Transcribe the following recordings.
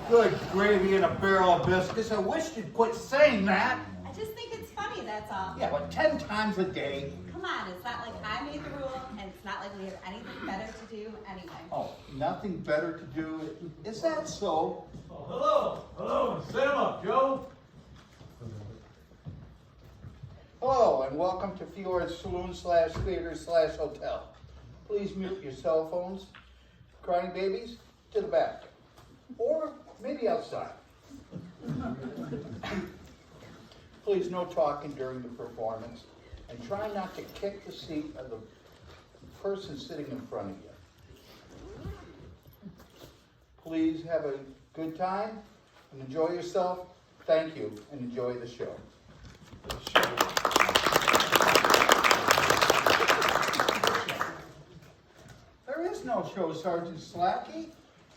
Good gravy and a barrel of biscuits. I wish you'd quit saying that. I just think it's funny, that's all. Yeah, but 10 times a day. Come on, it's not like I made the rule, and it's not like we have anything better to do anyway. Oh, nothing better to do. Is that so? Oh, hello. Hello. Set him up, Joe. Hello, and welcome to Fiore's Saloon / Theater / Hotel. Please mute your cell phones. Crying babies, to the back. Or maybe outside. Please, no talking during the performance. And try not to kick the seat of the person sitting in front of you. Please have a good time and enjoy yourself. Thank you, and enjoy the show. There is no show, Sergeant Slacky.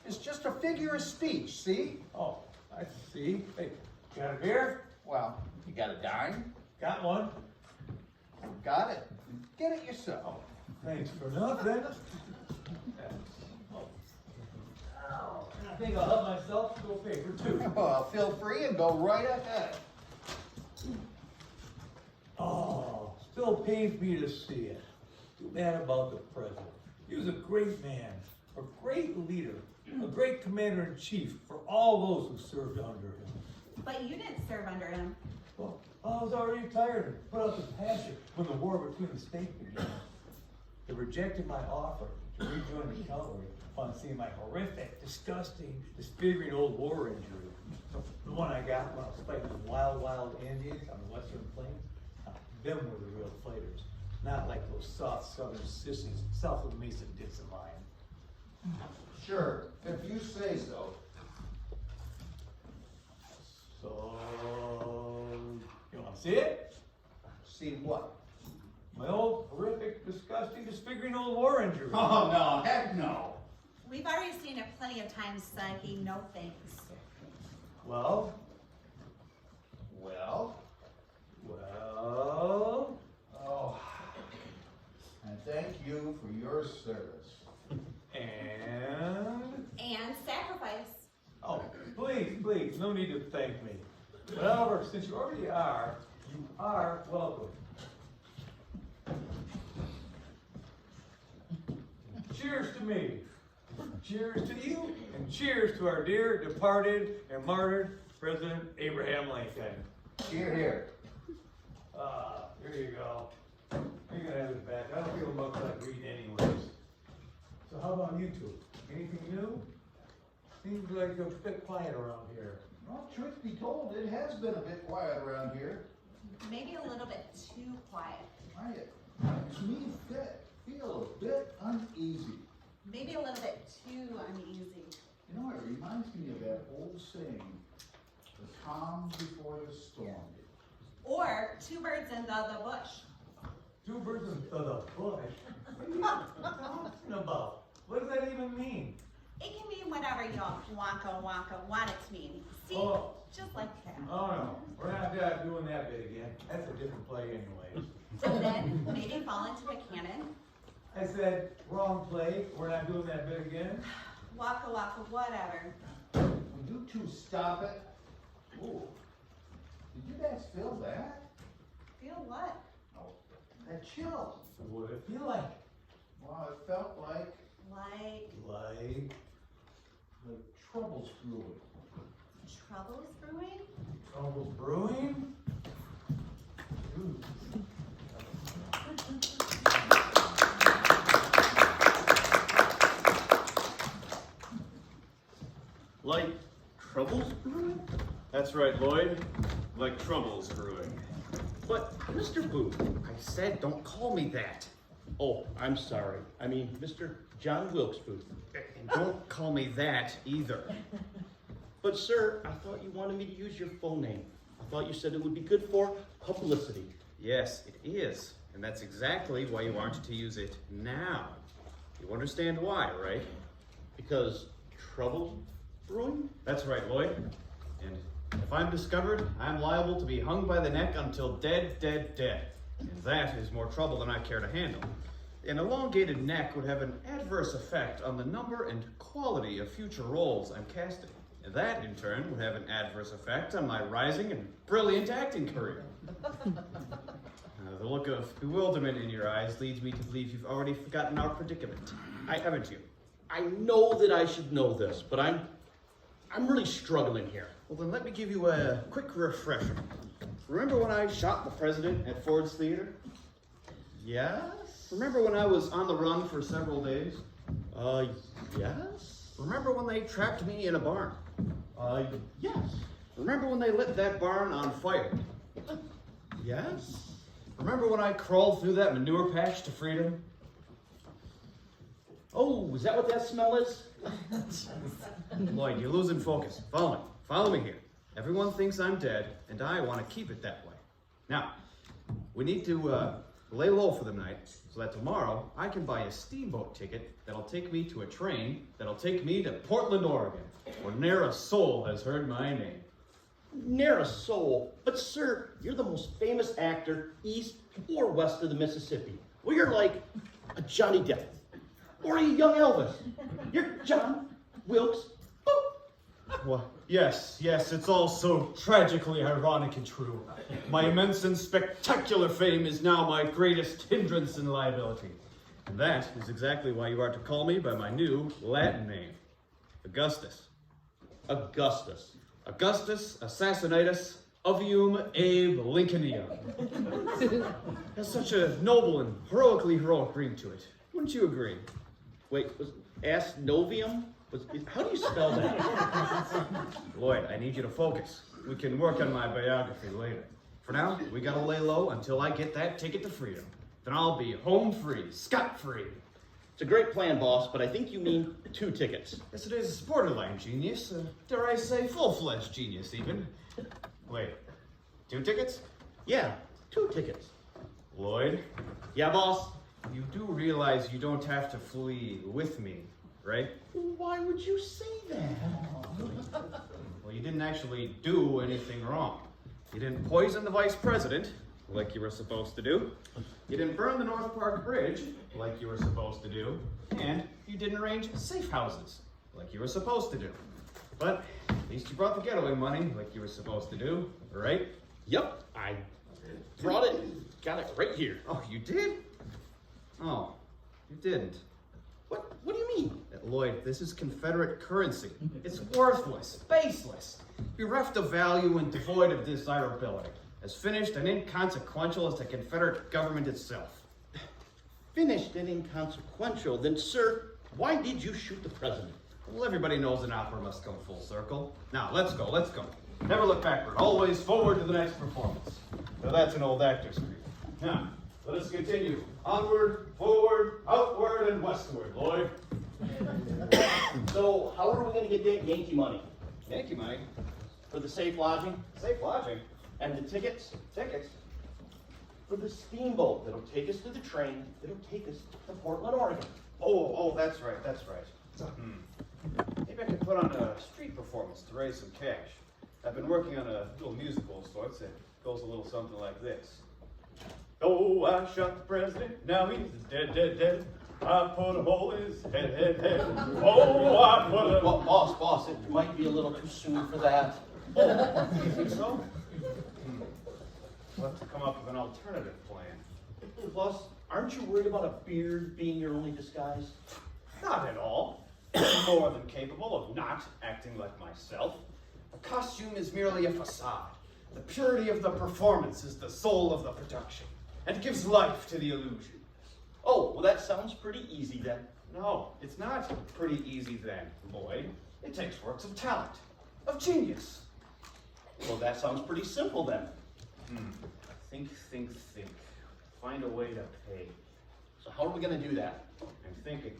It's just a figure of speech, see? Oh, I see. Hey, got a beer? Well, you got a dime? Got one. Got it. Get it yourself. Oh, thanks for nothing. Oh, I think I'll help myself to go pay for two. Well, feel free and go right ahead. Oh, still pains me to see it. Too bad about the president. He was a great man, a great leader, a great commander-in-chief for all those who served under him. But you didn't serve under him. Well, I was already tired and put out the passion when the war between the states began. They rejected my offer to rejoin the cavalry upon seeing my horrific, disgusting, disfiguring old war injury. The one I got when I was fighting the wild Indians on the western plains. Them were the real fighters, not like those soft southern sissies south of Mason Dixon line. Sure, if you say so. So, you want to see it? See what? My old horrific, disgusting, disfiguring old war injury. Oh, no, heck no. We've already seen it plenty of times, Psyche. No thanks. Well, Oh, and thank you for your service. And sacrifice. Oh, please, no need to thank me. However, since you already are, you are welcome. Cheers to me. Cheers to you, and cheers to our dear departed and martyred President Abraham Lincoln. Here, here. Here you go. You're gonna have it back. I don't feel much like reading anyways. So how about you two? Anything new? Seems like a bit quiet around here. Well, truth be told, it has been a bit quiet around here. Maybe a little bit too quiet. It makes me feel a bit uneasy. Maybe a little bit too uneasy. You know, it reminds me of that old saying, the calm before the storm. Or two birds in the bush. Two birds in the bush? What are you talking about? What does that even mean? It can mean whatever you want it to mean. See, Oh. just like that. Oh no, we're not doing that bit again. That's a different play anyways. So then, maybe fall into the cannon. I said, wrong play. We're not doing that bit again. Waka, whatever. Will you two stop it? Ooh. Did you guys feel that? Feel what? Oh, that chill. What did it feel like? Well, it felt like Like troubles brewing. Troubles brewing? troubles brewing? Ooh. Like troubles brewing? That's right, Lloyd. Like troubles brewing. But, Mr. Booth, I said don't call me that. Oh, I'm sorry. I mean, Mr. John Wilkes Booth. And don't call me that either. But, sir, I thought you wanted me to use your full name. I thought you said it would be good for publicity. Yes, it is. And that's exactly why you aren't to use it now. You understand why, right? Because trouble brewing? That's right, Lloyd. And if I'm discovered, I'm liable to be hung by the neck until dead. And that is more trouble than I care to handle. An elongated neck would have an adverse effect on the number and quality of future roles I'm casting. And that, in turn, would have an adverse effect on my rising and brilliant acting career. The look of bewilderment in your eyes leads me to believe you've already forgotten our predicament. Haven't you? I know that I should know this, but I'm really struggling here. Well, then let me give you a quick refresher. Remember when I shot the president at Ford's Theater? Yes? Remember when I was on the run for several days? Yes? Remember when they trapped me in a barn? Yes. Remember when they lit that barn on fire? Yes? Remember when I crawled through that manure patch to freedom? Oh, is that what that smell is? Lloyd, you're losing focus. Follow me. Follow me here. Everyone thinks I'm dead, and I want to keep it that way. Now, we need to lay low for the night, so that tomorrow I can buy a steamboat ticket that'll take me to a train that'll take me to Portland, Oregon, where ne'er a soul has heard my name. Ne'er a soul. But sir, you're the most famous actor east or west of the Mississippi. Well, you're like a Johnny Depp or a young Elvis. You're John Wilkes Booth. Well, yes, it's all so tragically ironic and true. My immense and spectacular fame is now my greatest hindrance and liability. And that is exactly why you are to call me by my new Latin name, Augustus. Augustus. Augustus Assassinatus Ovium Abe Lincolnium. Has such a noble and heroic ring to it. Wouldn't you agree? Wait, was Asnovium? How do you spell that? Lloyd, I need you to focus. We can work on my biography later. For now, we gotta lay low until I get that ticket to freedom. Then I'll be home free, scot-free. It's a great plan, boss, but I think you mean 2 tickets. Yes, it is borderline genius. Dare I say full-fledged genius, even. Wait, 2 tickets? Yeah, 2 tickets. Lloyd, Yeah, boss? you do realize you don't have to flee with me, right? Why would you say that? Well, you didn't actually do anything wrong. You didn't poison the vice president, like you were supposed to do. You didn't burn the North Park Bridge, like you were supposed to do. And you didn't arrange safe houses, like you were supposed to do. But at least you brought the getaway money, like you were supposed to do, right? Yep, I brought it, got it right here. Oh, you did? Oh, you didn't. What do you mean? Lloyd, this is Confederate currency. It's worthless, baseless, bereft of value and devoid of desirability. As finished and inconsequential as the Confederate government itself. Finished and inconsequential, then sir, why did you shoot the president? Well, everybody knows an opera must come full circle. Now, let's go. Never look backward, always forward to the next performance. Now, that's an old actor's creed. Now, let us continue. Onward, forward, outward, and westward, Lloyd. So, how are we going to get that Yankee money? Yankee money. For the safe lodging? Safe lodging. And the tickets? Tickets. For the steamboat that'll take us to the train that'll take us to Portland, Oregon. Oh, that's right. Maybe I could put on a street performance to raise some cash. I've been working on a little musical of sorts that goes a little something like this. Oh, I shot the president, now he's dead. I put a hole in his head. Oh, I put a... Boss, it might be a little too soon for that. Oh, you think so? We'll have to come up with an alternative plan. Plus, aren't you worried about a beard being your only disguise? Not at all. I'm more than capable of not acting like myself. The costume is merely a facade. The purity of the performance is the soul of the production, and gives life to the illusion. Oh, well that sounds pretty easy then. No, it's not pretty easy then, Lloyd. It takes works of talent, of genius. Well, that sounds pretty simple then. Think. Find a way to pay. So how are we going to do that? I'm thinking.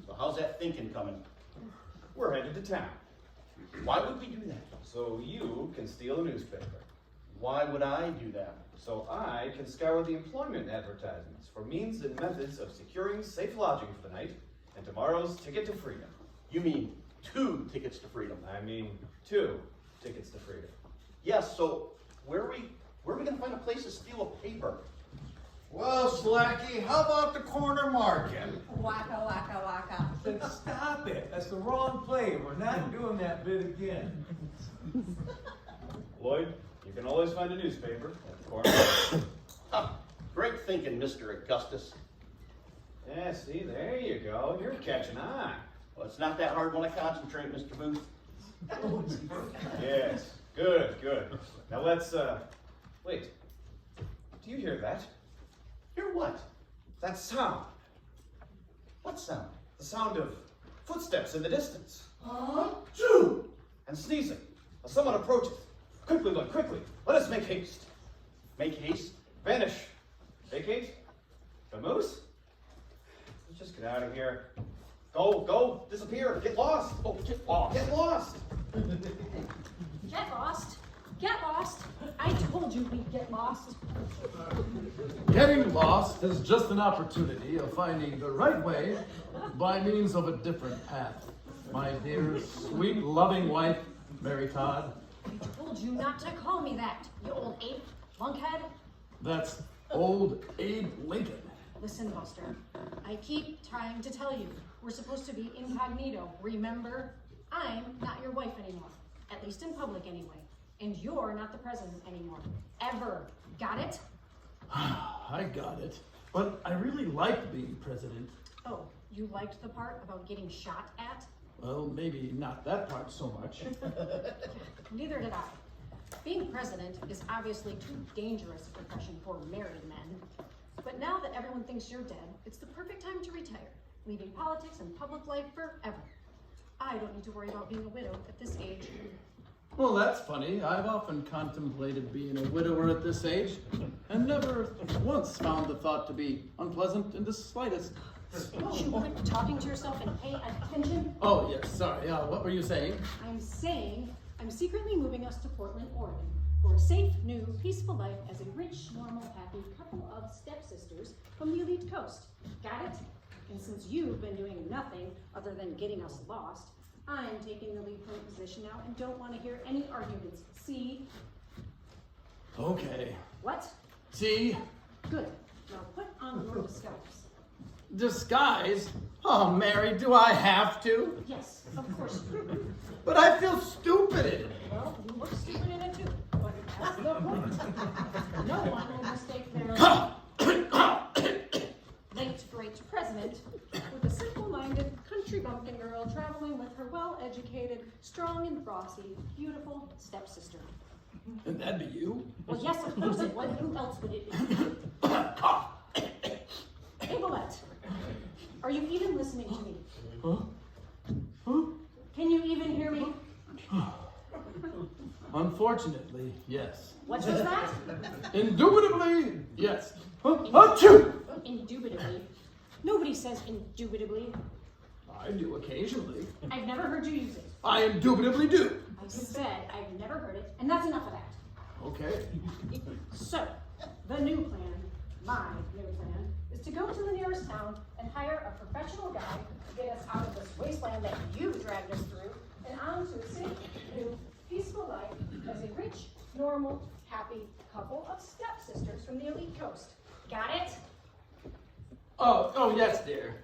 So how's that thinking coming? We're headed to town, Why would we do that? so you can steal a newspaper. Why would I do that? So I can scour the employment advertisements for means and methods of securing safe lodging for the night and tomorrow's ticket to freedom. You mean 2 tickets to freedom? I mean 2 tickets to freedom. Yes, so where are we going to find a place to steal a paper? Well, Slacky, how about the corner market? Waka, waka, waka. Then stop it. That's the wrong play. We're not doing that bit again. Lloyd, you can always find a newspaper at the corner. Great thinking, Mr. Augustus. Yeah, see, there you go. You're catching on. Well, it's not that hard when I concentrate, Mr. Booth. Yes, good, good. Now let's, wait. Do you hear that? Hear what? That sound. What sound? The sound of footsteps in the distance. Shoo! And sneezing. As someone approaches. Quickly, Lloyd, quickly. Let us make haste. Make haste. Vanish. Vacate. Vamoose. Let's just get out of here. Go, go, disappear, get lost. Oh, get lost. Get lost. Get lost. Get lost. I told you we'd get lost. Getting lost is just an opportunity of finding the right way by means of a different path. My dear, sweet, loving wife, Mary Todd, I told you not to call me that, you old ape, lunkhead. that's old Abe Lincoln. Listen, Buster, I keep trying to tell you, we're supposed to be incognito, remember? I'm not your wife anymore, at least in public anyway. And you're not the president anymore, ever. Got it? I got it. But I really liked being president. Oh, you liked the part about getting shot at? Well, maybe not that part so much. Neither did I. Being president is obviously too dangerous a profession for married men. But now that everyone thinks you're dead, it's the perfect time to retire, leaving politics and public life forever. I don't need to worry about being a widow at this age. Well, that's funny. I've often contemplated being a widower at this age, and never once found the thought to be unpleasant in the slightest. Won't you quit talking to yourself and pay attention? Oh, yes, sorry. What were you saying? I'm saying I'm secretly moving us to Portland, Oregon, for a safe, new, peaceful life as a rich, normal, happy couple of stepsisters from the elite coast. Got it? And since you've been doing nothing other than getting us lost, I'm taking the lead point position now and don't want to hear any arguments. See? Okay. What? See? Good. Now put on your disguise. Disguise? Oh, Mary, do I have to? Yes, of course you do. But I feel stupid in it. Well, you look stupid in it too. But that's the point. No one will mistake their late great president with a simple-minded country bumpkin girl traveling with her well-educated, strong and bossy, beautiful stepsister. And that'd be you? Well, yes, of course it would. Who else would it be? Hey, Willette, are you even listening to me? Huh? Can you even hear me? Unfortunately, yes. What was that? Indubitably, yes. Achoo! Indubitably. Nobody says indubitably. I do occasionally. I've never heard you use it. I indubitably do. I said I've never heard it, and that's enough of that. Okay. So, the new plan, my new plan, is to go to the nearest town and hire a professional guy to get us out of this wasteland that you dragged us through and onto a safe, new, peaceful life as a rich, normal, happy couple of stepsisters from the elite coast. Got it? Oh, yes, dear.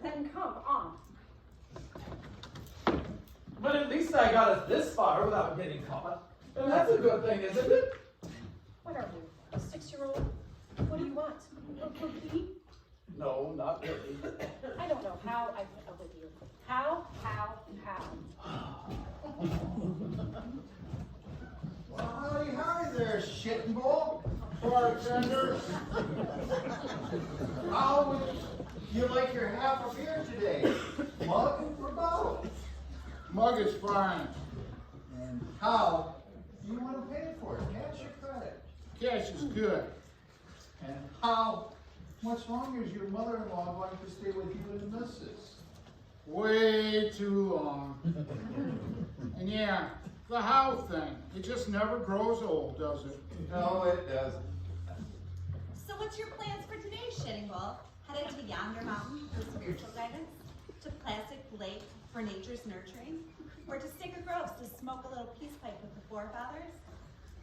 Then come on. But at least I got us this far without getting caught. And that's a good thing, isn't it? What are you, a 6-year-old? What do you want? A cookie? No, not really. I don't know how I put up with you. How? Well, hi there, shitting ball. Bartender. How would you like your half a beer today? Mug or bottle? Mug is fine. And how do you want to pay for it? Cash or credit? Cash is good. And how much longer is your mother-in-law going to stay with you and the missus? Way too long. And yeah, the how thing, it just never grows old, does it? No, it doesn't. So what's your plans for today, Shitting Bull? Headed to Yonder Mountain for spiritual guidance? To Plastic Lake for nature's nurturing? Or to Sticker Groves to smoke a little peace pipe with the forefathers?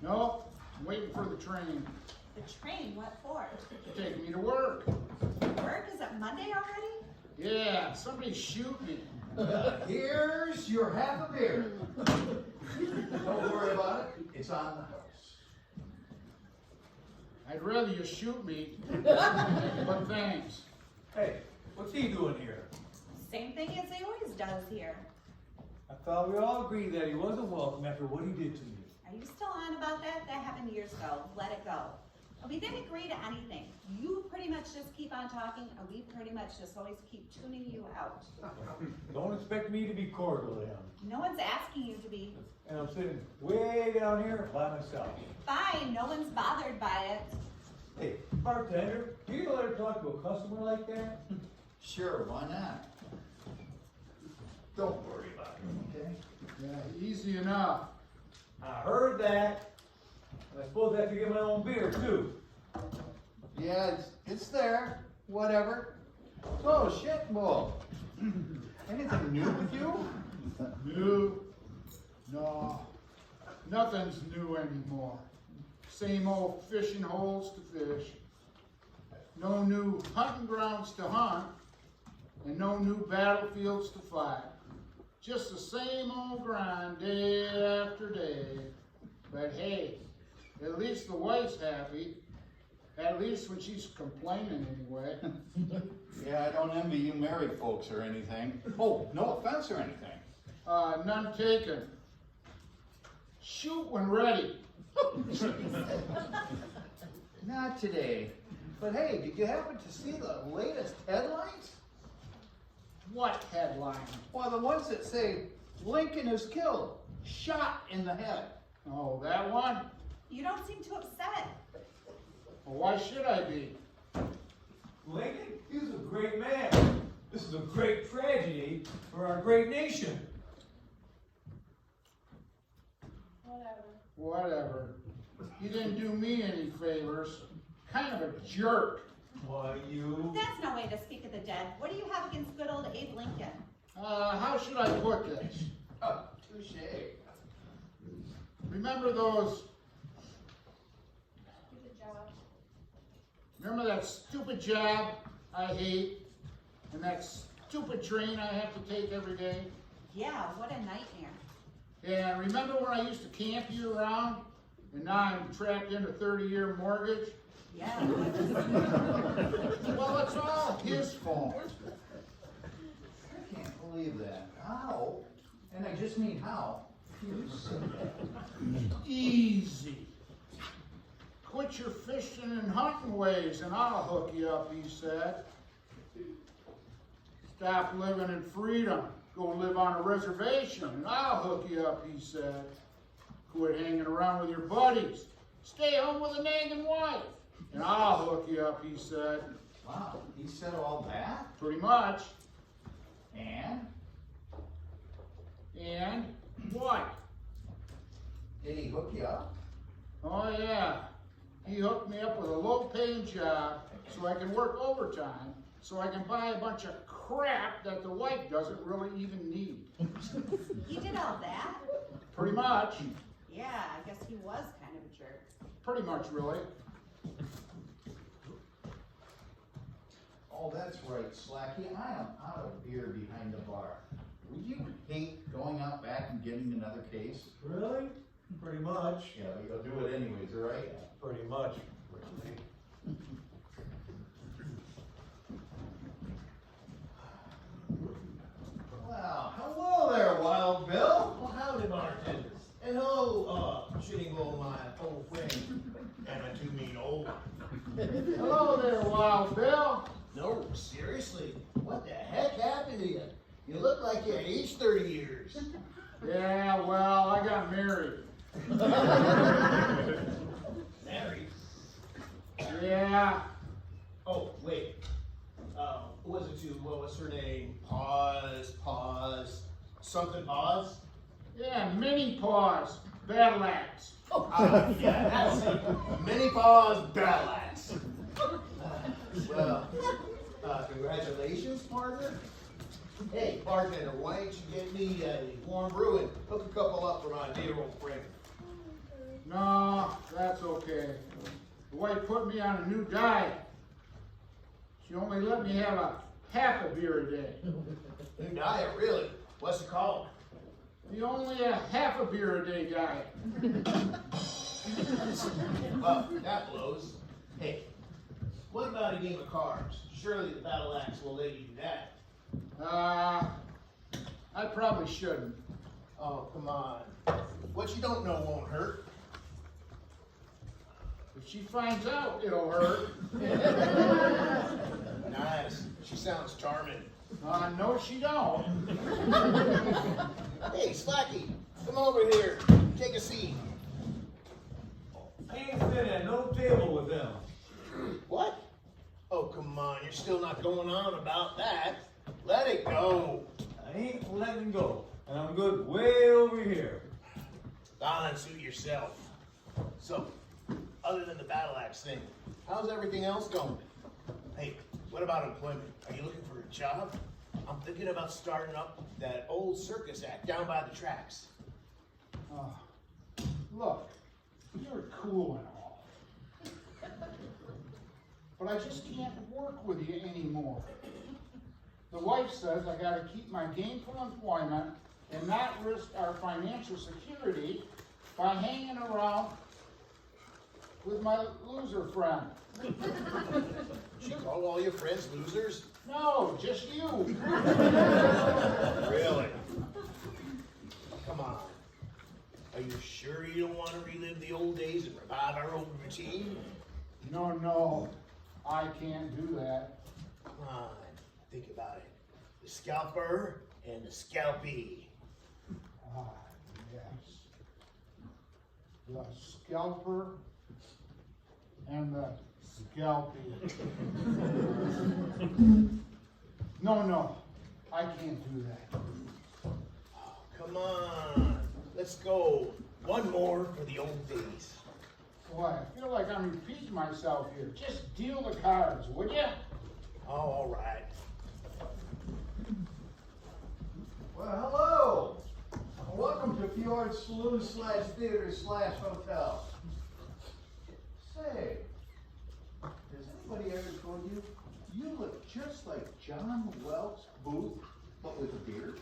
No, I'm waiting for the train. The train, what for? Taking me to work. Work? Is it Monday already? Yeah, somebody shoot me. Here's your half a beer. Don't worry about it, it's on the house. I'd rather you shoot me, but thanks. Hey, what's he doing here? Same thing as he always does here. I thought we all agreed that he wasn't welcome after what he did to me. Are you still on about that? That happened years ago. Let it go. We didn't agree to anything. You pretty much just keep on talking, and we pretty much just always keep tuning you out. Don't expect me to be cordial to him. No one's asking you to be. And I'm sitting way down here by myself. Fine, no one's bothered by it. Hey, bartender, do you let her talk to a customer like that? Sure, why not? Don't worry about it, okay? Yeah, easy enough. I heard that. And I suppose I have to get my own beer, too. Yeah, it's there. Whatever. So, shit, bull. Anything new with you? New? No. Nothing's new anymore. Same old fishing holes to fish. No new hunting grounds to hunt. And no new battlefields to fight. Just the same old grind day after day. But hey, at least the wife's happy. At least when she's complaining anyway. Yeah, I don't envy you married folks or anything. Oh, no offense or anything. None taken. Shoot when ready. Not today. But hey, did you happen to see the latest headlines? What headline? Well, the ones that say Lincoln is killed, shot in the head. Oh, that one? You don't seem too upset. Well, why should I be? Lincoln, he was a great man. This is a great tragedy for our great nation. Whatever. You didn't do me any favors. Kind of a jerk. Why, you... That's no way to speak of the dead. What do you have against good old Abe Lincoln? How should I put this? Oh, touche. Remember those, Good job. remember that stupid job I hate? And that stupid train I have to take every day? Yeah, what a nightmare. And remember when I used to camp you around? And now I'm trapped in a 30-year mortgage? Yeah. Well, it's all his fault. I can't believe that. How? And I just mean how? You said that. Easy. Quit your fishing and hunting ways and I'll hook you up, he said. Stop living in freedom. Go live on a reservation and I'll hook you up, he said. Quit hanging around with your buddies. Stay home with a nagging wife and I'll hook you up, he said. Wow, he said all that? Pretty much. And? And what? Did he hook you up? Oh yeah. He hooked me up with a low-paying job so I can work overtime, so I can buy a bunch of crap that the wife doesn't really even need. He did all that? Pretty much. Yeah, I guess he was kind of a jerk. Pretty much, really. Oh, that's right, Slacky. I am out of beer behind the bar. Would you hate going out back and getting another case? Really? Pretty much. Yeah, but you'll do it anyways, all right? Pretty much, really. Well, hello there, Wild Bill. Well, howdy, bartenders. And hello, shitting on my old friend and my two mean old. Hello there, Wild Bill. No, seriously, what the heck happened to you? You look like you aged 30 years. Yeah, well, I got married. Married? Yeah. Oh, wait. Was it to, what was her name? Pause, something pause? Yeah, mini paws, battle axe. Yeah, that's it. Mini pause, battle axe. Well, congratulations, partner. Hey, bartender, why don't you get me a warm brew and hook a couple up for my dear old friend? No, that's okay. The wife put me on a new diet. She only let me have a half a beer a day. New diet, really? What's it called? The only a half a beer a day diet. Well, that blows. Hey, what about a game of cards? Surely the battle axe will let you do that. I probably shouldn't. Oh, come on. What you don't know won't hurt. If she finds out, it'll hurt. Nice. She sounds charming. No, she don't. Hey, Slacky, come over here. Take a seat. I ain't sitting at no table with them. What? Oh, come on. You're still not going on about that. Let it go. I ain't letting go, and I'm good way over here. Don, suit yourself. So, other than the battle axe thing, how's everything else going? Hey, what about employment? Are you looking for a job? I'm thinking about starting up that old circus act down by the tracks. Look, you're cool and all. But I just can't work with you anymore. The wife says I gotta keep my gainful employment and not risk our financial security by hanging around with my loser friend. She called all your friends losers? No, just you. Really? Come on. Are you sure you don't want to relive the old days and revive our old routine? No, I can't do that. Come on, think about it. The scalper and the scalpee. Yes. The scalper and the scalpee. No, I can't do that. Oh, come on. Let's go. One more for the old days. Boy, I feel like I'm repeating myself here. Just deal the cards, would you? Oh, all right. Well, hello. Welcome to Fjord's Saloon / Theater / Hotel. Say, has anybody ever told you you look just like John Welch Booth, but with a beard?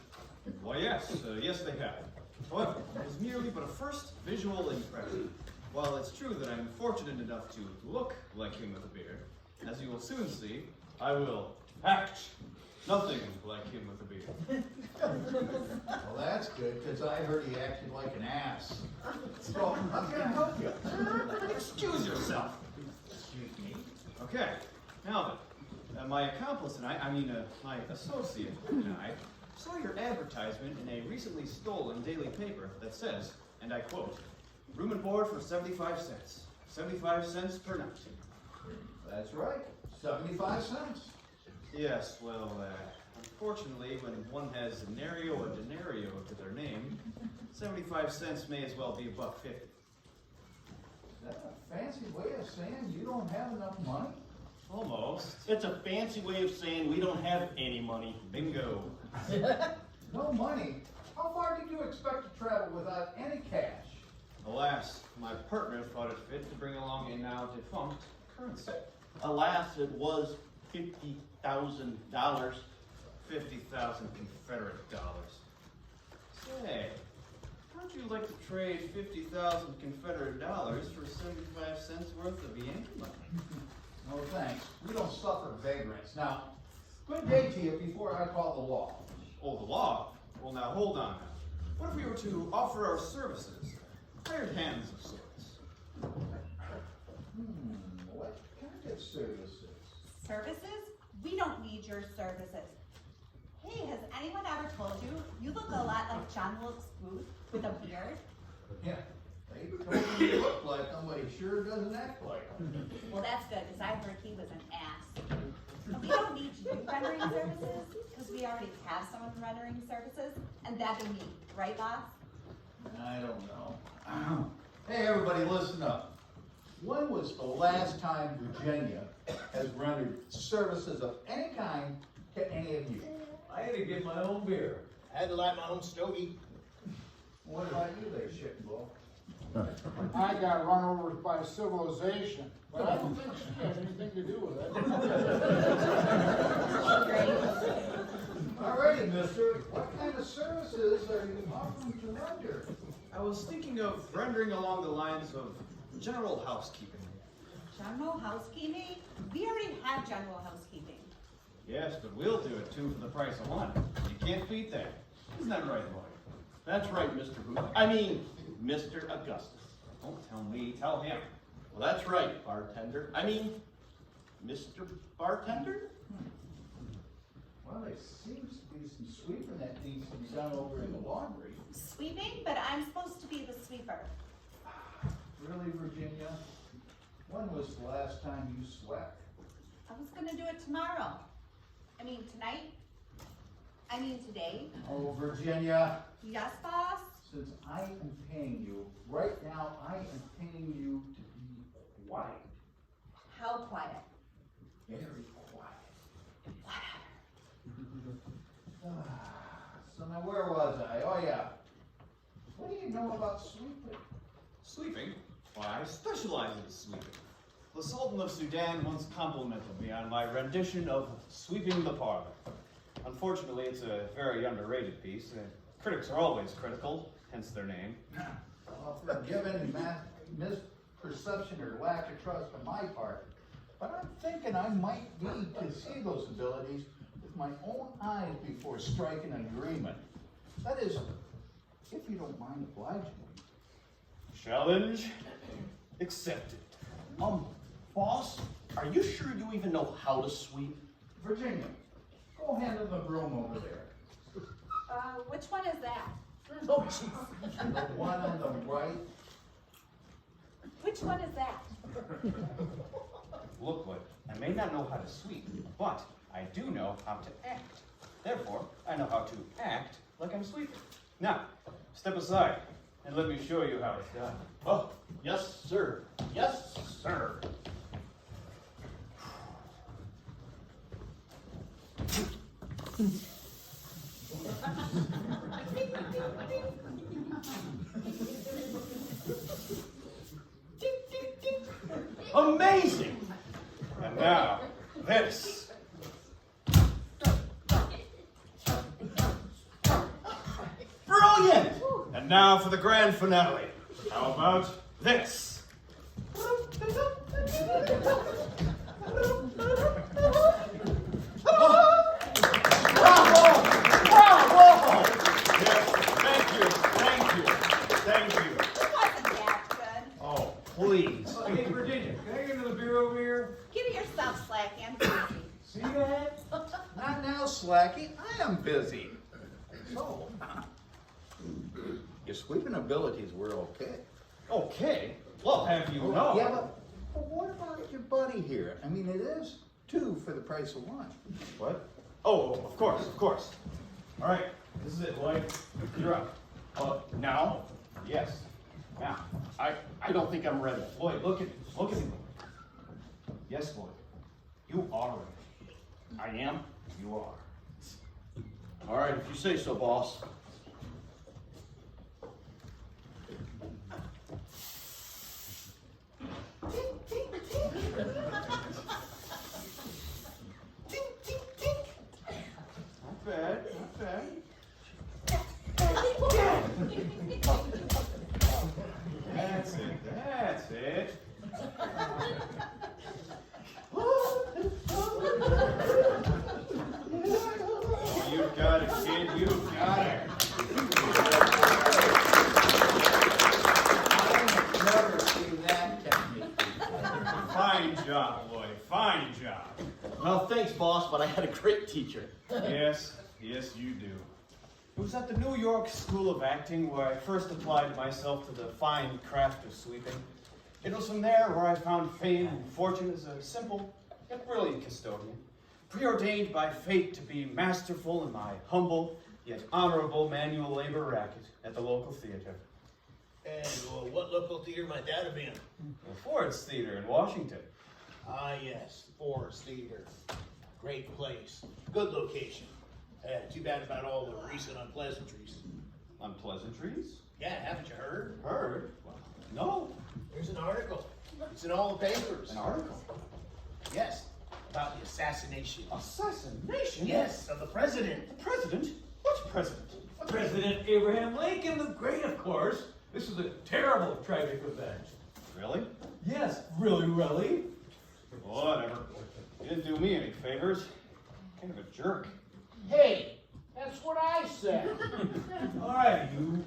Why, yes, yes they have. However, it is merely but a first visual impression. While it's true that I'm fortunate enough to look like him with a beard, as you will soon see, I will act nothing like him with a beard. Well, that's good, because I heard he acted like an ass. So, how can I help you? Excuse yourself. Excuse me? Okay, now then, my accomplice and my associate and I saw your advertisement in a recently stolen daily paper that says, and I quote, "Room and board for 75 cents. 75 cents per night." That's right, 75 cents. Yes, well, unfortunately, when one has Denario or Denario to their name, 75 cents may as well be $1.50. Is that a fancy way of saying you don't have enough money? Almost. It's a fancy way of saying we don't have any money. Bingo. No money? How far did you expect to travel without any cash? Alas, my partner thought it fit to bring along a now defunct currency. Alas, it was $50,000. 50,000 Confederate dollars. Say, how'd you like to trade 50,000 Confederate dollars for 75 cents worth of Yankee money? No thanks. We don't suffer vagrants. Now, good day to you before I call the law. Oh, the law? Well, now hold on now. What if we were to offer our services? Hired hands of sorts. What kind of services? Services? We don't need your services. Hey, has anyone ever told you you look a lot like John Wilkes Booth with a beard? Yeah, they told me you look like him, but he sure doesn't act like him. Well, that's good, because I heard he was an ass. We don't need you rendering services, because we already have someone rendering services, and that'd be me, right, boss? I don't know. Hey, everybody, listen up. When was the last time Virginia has rendered services of any kind to any of you? I had to get my own beer. I had to light my own stogie. What about you there, shit bull? I got run over by civilization, but I don't think she has anything to do with it. Alrighty, mister, what kind of services are you offering to render? I was thinking of rendering along the lines of general housekeeping. General housekeeping? We already have general housekeeping. Yes, but we'll do it too for the price of one. You can't beat that. Isn't that right, Lloyd? That's right, Mr. Booth. I mean, Mr. Augustus. Don't tell me, tell him. Well, that's right, bartender. I mean, Mr. Bartender? Well, there seems to be some sweeping that needs to be done over in the laundry. Sweeping? But I'm supposed to be the sweeper. Really, Virginia? When was the last time you swept? I was gonna do it tomorrow. I mean, tonight. I mean, today. Oh, Virginia, Yes, boss? since I am paying you, right now, I am paying you to be quiet. How quiet? Very quiet. Whatever. So now where was I? Oh yeah. What do you know about sweeping? Sweeping? Why, I specialize in sweeping. The Sultan of Sudan once complimented me on my rendition of Sweeping the Parlor. Unfortunately, it's a very underrated piece. Critics are always critical, hence their name. Well, forgiven misperception or lack of trust on my part, but I'm thinking I might need to see those abilities with my own eyes before striking an agreement. That is, if you don't mind obliging me. Challenge accepted. Boss, are you sure you even know how to sweep? Virginia, go handle the broom over there. Which one is that? Oh, jeez. The one on the right. Which one is that? Look, Lloyd, I may not know how to sweep, but I do know how to act. Therefore, I know how to act like I'm sweeping. Now, step aside and let me show you how it's done. Oh, yes, sir. Yes, sir. Amazing! And now, this. Brilliant! And now for the grand finale. How about this? Bravo! Bravo! Yes, thank you, thank you, thank you. It wasn't that good. Oh, please. Hey, Virginia, can I get another beer over here? Give yourself slack and busy. See that? Not now, Slacky. I am busy. So, your sweeping abilities were okay. Okay, well, have you know? Yeah, but what about your buddy here? I mean, it is 2 for the price of 1. What? Oh, of course, of course. All right, this is it, Lloyd. You're up. Now? Yes. Now, I don't think I'm ready. Lloyd, look at me. Yes, Lloyd. You are ready. I am? You are. All right, if you say so, boss. Not bad, not bad. That's it. Oh, you got it, kid, you got it. I've never seen that technique. Fine job, Lloyd, fine job. Well, thanks, boss, but I had a great teacher. Yes, you do. It was at the New York School of Acting where I first applied myself to the fine craft of sweeping. It was from there where I found fame and fortune as a simple yet brilliant custodian, preordained by fate to be masterful in my humble yet honorable manual labor racket at the local theater. And what local theater might that have been? The Ford's Theater in Washington. Ah, yes, Forest Theater. Great place. Good location. Too bad about all the recent unpleasantries. unpleasantries. Yeah, haven't you heard? Heard? Well, no. There's an article. It's in all the papers. An article? Yes, about the assassination. Assassination? Yes, of the president. The president? What president? President Abraham Lincoln, the Great, of course. This is a terrible, tragic event. Really? Yes, really. Whatever. You didn't do me any favors. Kind of a jerk. Hey, that's what I said. All right, you.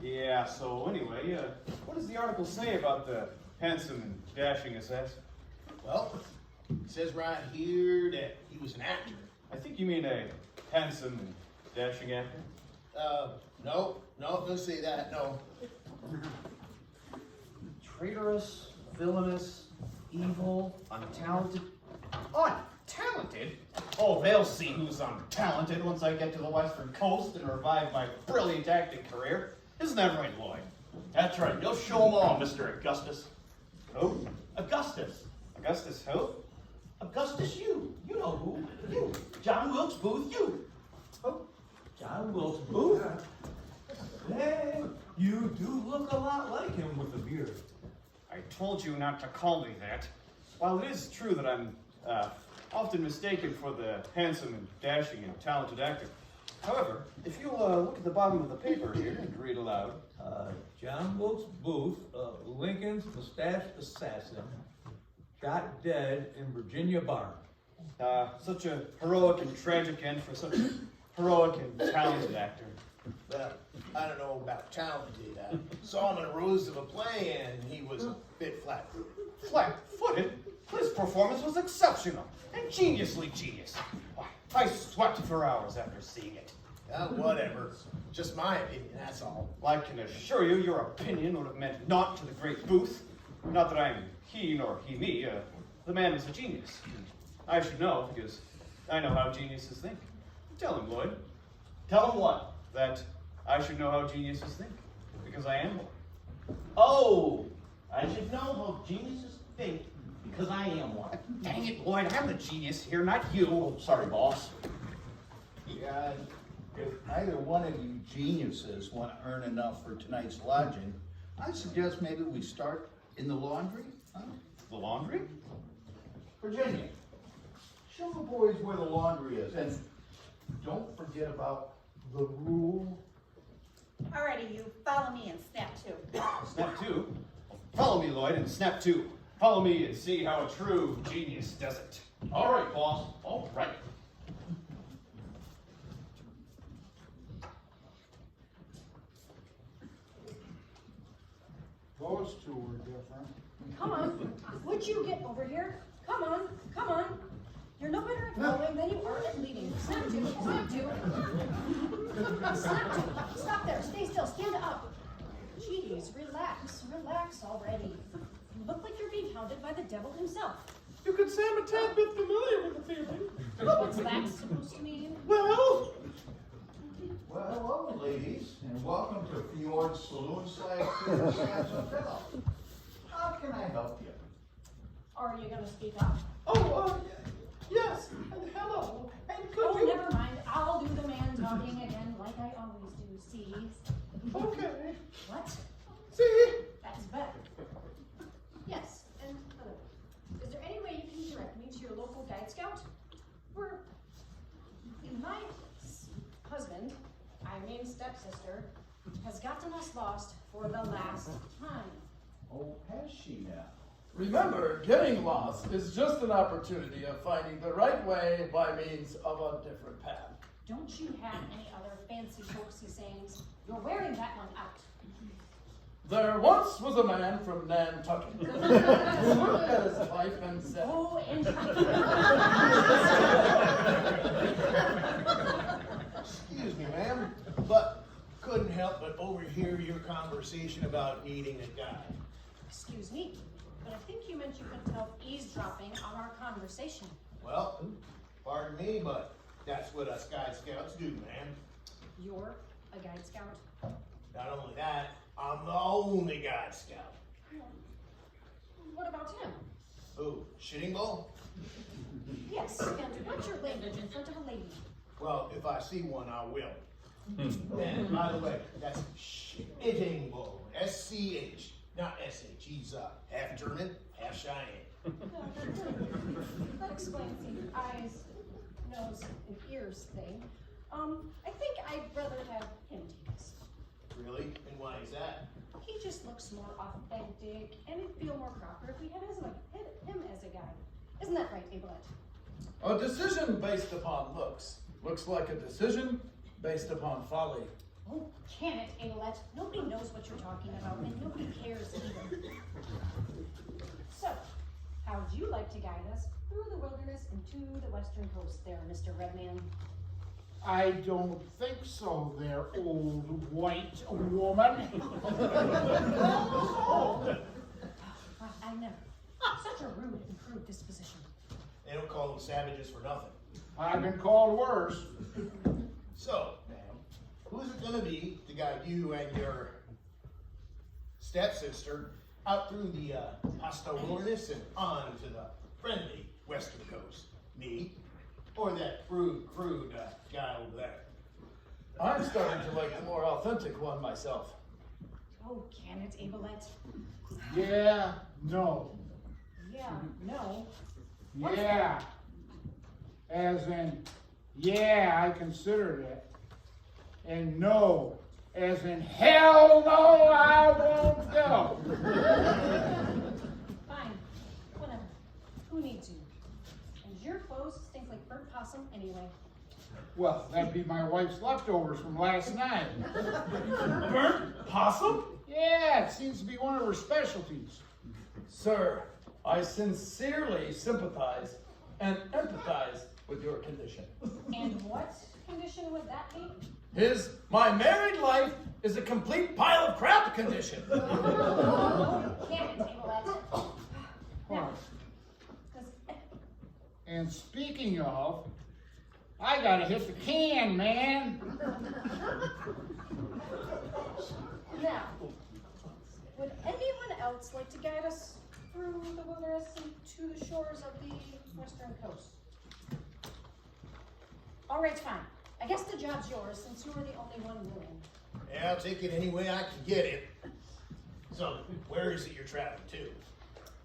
Yeah, so anyway, what does the article say about the handsome and dashing assassin? Well, it says right here that he was an actor. I think you mean a handsome and dashing actor. No, don't say that, no. Traitorous, villainous, evil, untalented. Untalented? Oh, they'll see who's untalented once I get to the Western Coast and revive my brilliant acting career. Isn't that right, Lloyd? That's right. You'll show them all, Mr. Augustus. Who? Augustus. Augustus who? Augustus, you. You know who. You. John Wilkes Booth, you. Oh, John Wilkes Booth. Hey, you do look a lot like him with a beard. I told you not to call me that. While it is true that I'm often mistaken for the handsome and dashing and talented actor, however, if you'll look at the bottom of the paper here and read aloud. John Wilkes Booth, Lincoln's mustached assassin, shot dead in Virginia barn. Such a heroic and tragic end for such a heroic and talented actor. Well, I don't know about talented. Saw him in a ruse of a play and he was a bit flat-footed. Flat-footed? His performance was exceptional and geniusly genius. Why, I sweat for hours after seeing it. Whatever. Just my opinion, that's all. I can assure you your opinion would have meant naught to the great Booth. Not that I'm he nor he me. The man was a genius. I should know because I know how geniuses think. Tell him, Lloyd. Tell him what? That I should know how geniuses think because I am one. Oh, I should know how geniuses think because I am one. Dang it, Lloyd, I'm the genius here, not you. Oh, sorry, boss. Yeah, if either one of you geniuses want to earn enough for tonight's lodging, I suggest maybe we start in the laundry. Huh? The laundry? Virginia, show the boys where the laundry is, and don't forget about the rule. Alrighty, you follow me and snap two. Snap two? Follow me, Lloyd, and snap two. Follow me and see how a true genius does it. All right, boss. All right. Those two were different. Come on, would you get over here? Come on. You're no better at following than you are at leading. Snap two. Snap two. Stop there. Stay still. Stand up. Jeez, relax already. You look like you're being hounded by the devil himself. You could say I'm a tad bit familiar with the feeling. What's that supposed to mean? Well, Well, hello, ladies, and welcome to Fjord's Saloon /Theater/ Hotel. How can I help you? Are you gonna speak up? yes, and hello, and could Oh, you... never mind. I'll do the man talking again like I always do. See? Okay, What? see? That's better. Yes, and hello. Is there any way you can direct me to your local guide scout? My husband, I mean stepsister, has gotten us lost for the last time. Oh, has she now? Remember, getting lost is just an opportunity of finding the right way by means of a different path. Don't you have any other fancy folksy sayings? You're wearing that one out. There once was a man from Nantucket who looked at his wife and said, Oh, and Excuse me, ma'am, but couldn't help but overhear your conversation about needing a guide. excuse me, but I think you meant you couldn't help eavesdropping on our conversation. Well, pardon me, but that's what us Guide Scouts do, ma'am. You're a guide scout? Not only that, I'm the only Guide Scout. What about him? Who, Shitting Bull? Yes, and what's your language in front of a lady? Well, if I see one, I will. And by the way, that's Schitting Bull. S-C-H, not S-H. He's half German, half Cheyenne. That explains the eyes, nose, and ears thing. I think I'd rather have him take us. Really? And why is that? He just looks more authentic, and it'd feel more proper if we had him as a guide. Isn't that right, Abelette? A decision based upon looks looks like a decision based upon folly. Oh, can it, Abelette? Nobody knows what you're talking about, and nobody cares either. So, how'd you like to guide us through the wilderness and to the western coast there, Mr. Redman? I don't think so there, old white woman. I never. Such a rude and crude disposition. They don't call them savages for nothing. I've been called worse. So, ma'am, who's it gonna be to guide you and your stepsister out through the hostile wilderness and on to the friendly western coast? Me? Or that crude guy over there? I'm starting to like the more authentic one myself. Oh, can it, Abelette? Yeah, no. Yeah, no. Yeah. As in, yeah, I considered it. And no, as in, hell no, I won't go. Fine. Whatever. Who needs you? And your clothes stink like burnt possum anyway. Well, that'd be my wife's leftovers from last night. Burnt possum? Yeah, it seems to be one of her specialties. Sir, I sincerely sympathize and empathize with your condition. And what condition would that be? My married life is a complete pile of crap condition. Can it, Abelette? Now, And speaking of, I gotta hit the can, man. now, would anyone else like to guide us through the wilderness and to the shores of the western coast? All right, fine. I guess the job's yours since you're the only one willing. Yeah, I'll take it any way I can get it. So, where is it you're traveling to?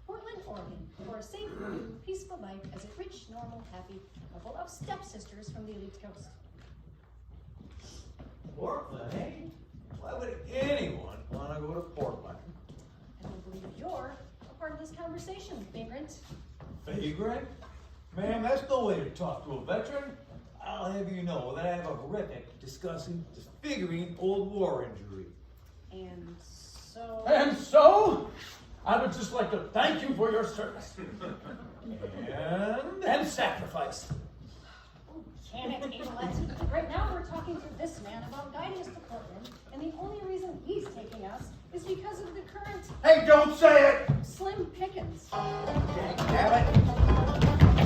Portland, Oregon, for a safe, peaceful life as a rich, normal, happy couple of stepsisters from the elite coast. Portland, eh? Why would anyone want to go to Portland? I don't believe you're a part of this conversation, vagrant. Vagrant? Ma'am, that's no way to talk to a veteran. I'll have you know that I have a horrific, disgusting, disfiguring old war injury. And so... And so, I would just like to thank you for your service. And sacrifice. Oh, can it, Abelette? Right now we're talking to this man about guiding us to Portland, and the only reason he's taking us is because of the current Hey, don't say it! Slim Pickins. Damn it!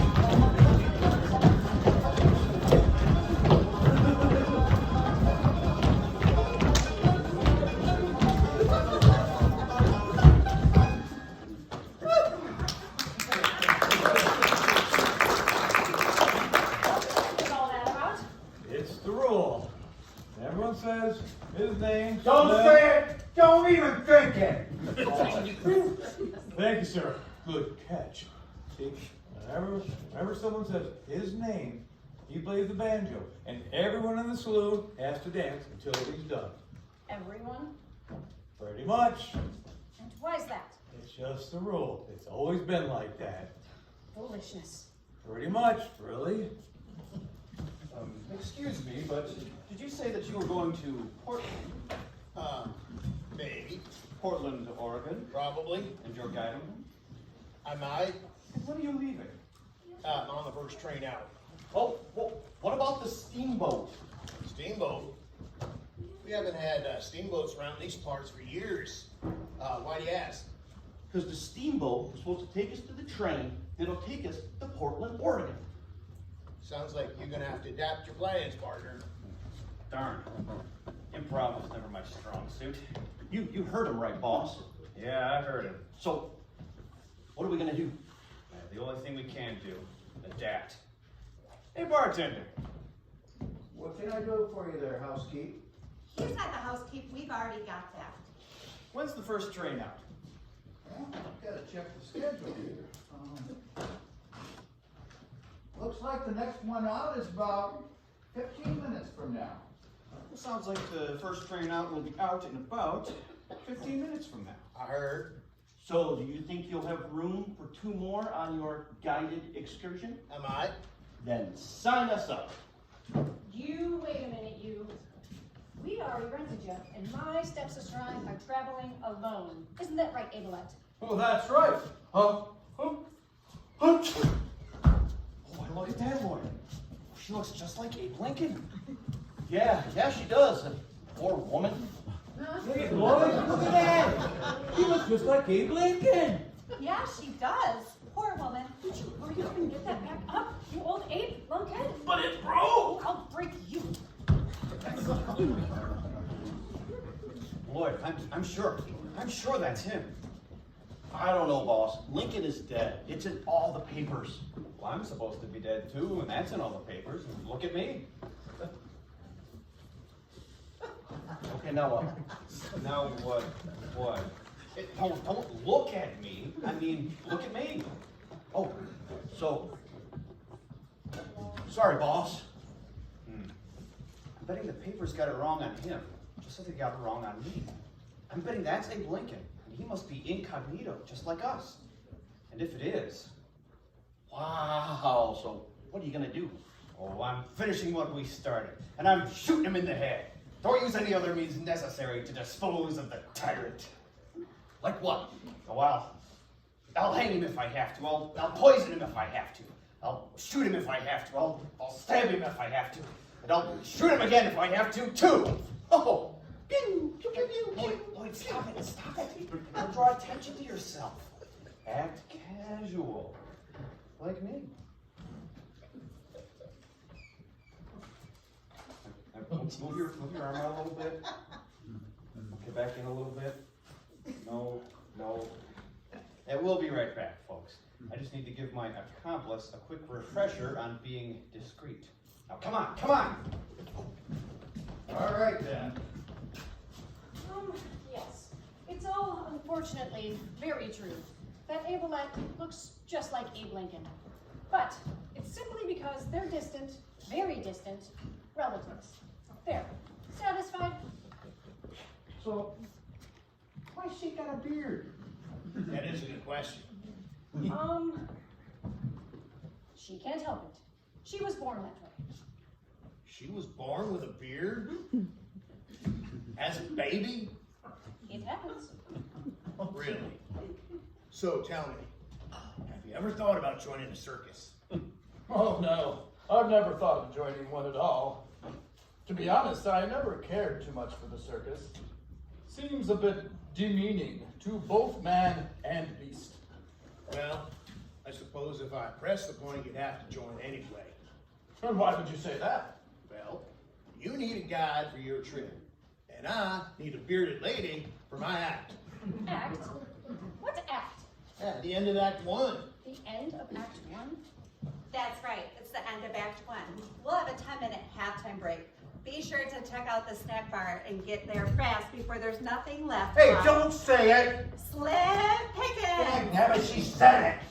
What's all that about? It's the rule. Everyone says his name. Don't say it! Don't even think it! Thank you, sir. Good catch. See, whenever someone says his name, he plays the banjo, and everyone in the saloon has to dance until he's done. Everyone? Pretty much. And why is that? It's just the rule. It's always been like that. Foolishness. Pretty much, really. Excuse me, but did you say that you were going to Portland? Maybe, Portland, Oregon? probably. And you're guiding them? I might. And when are you leaving? On the first train out. Oh, well, what about the steamboat? Steamboat? We haven't had steamboats around these parts for years. Why do you ask? Because the steamboat is supposed to take us to the train that'll take us to Portland, Oregon. Sounds like you're gonna have to adapt your plans, partner. Darn. Improv was never my strong suit. You heard him right, boss. Yeah, I heard him. So, what are we gonna do? The only thing we can do, adapt. Hey, bartender. What can I do for you there, housekeep? He's not the housekeep, we've already got that. When's the first train out? Well, I've gotta check the schedule here. Looks like the next one out is about 15 minutes from now. It sounds like the first train out will be out in about 15 minutes from now. I heard. So, do you think you'll have room for 2 more on your guided excursion? Am I? Then sign us up. You, wait a minute, you. We already rented you, and my stepsister and I are traveling alone. Isn't that right, Abelette? Oh, that's right. Oh, look at that one. She looks just like Abe Lincoln. Yeah, she does. Poor woman. Hey, Lloyd, look at that. He looks just like Abe Lincoln. Yeah, she does. Poor woman. Would you hurry up and get that back up, you old Abe lunkhead? But it broke! Oh, I'll break you. Lloyd, I'm sure that's him. I don't know, boss. Lincoln is dead. It's in all the papers. Well, I'm supposed to be dead too, and that's in all the papers. And look at me. Okay, now what? Now what? What? Don't look at me. I mean, look at me. Oh, so. Sorry, boss. I'm betting the papers got it wrong on him, just as they got it wrong on me. I'm betting that's Abe Lincoln, and he must be incognito, just like us. And if it is, Wow, so what are you gonna do? oh, I'm finishing what we started, and I'm shooting him in the head. Don't use any other means necessary to dispose of the tyrant. Like what? Oh, well, I'll hang him if I have to. I'll poison him if I have to. I'll shoot him if I have to. I'll stab him if I have to. And I'll shoot him again if I have to, too. Oh! Pew, pew, pew, pew, pew. Lloyd, stop it, stop it. Don't draw attention to yourself. Act casual. Like me. Move your arm out a little bit. Get back in a little bit. No. And we'll be right back, folks. I just need to give my accomplice a quick refresher on being discreet. Now, come on! All right then. Yes. It's all, unfortunately, very true. That Abelette looks just like Abe Lincoln. But it's simply because they're distant, very distant, relatives. There. Satisfied? So, why she got a beard? That is a good question. She can't help it. She was born that way. She was born with a beard? As a baby? It happens. Really? So tell me, have you ever thought about joining a circus? Oh no, I've never thought of joining one at all. To be honest, I never cared too much for the circus. Seems a bit demeaning to both man and beast. Well, I suppose if I press the point, you'd have to join anyway. And why would you say that? Well, you need a guide for your trip, and I need a bearded lady for my act. Act? What act? At the end of Act 1. The end of Act 1? That's right, it's the end of Act 1. We'll have a 10-minute halftime break. Be sure to check out the snack bar and get there fast before there's nothing left. Hey, don't say it! Slim Pickins! Dang, she said it!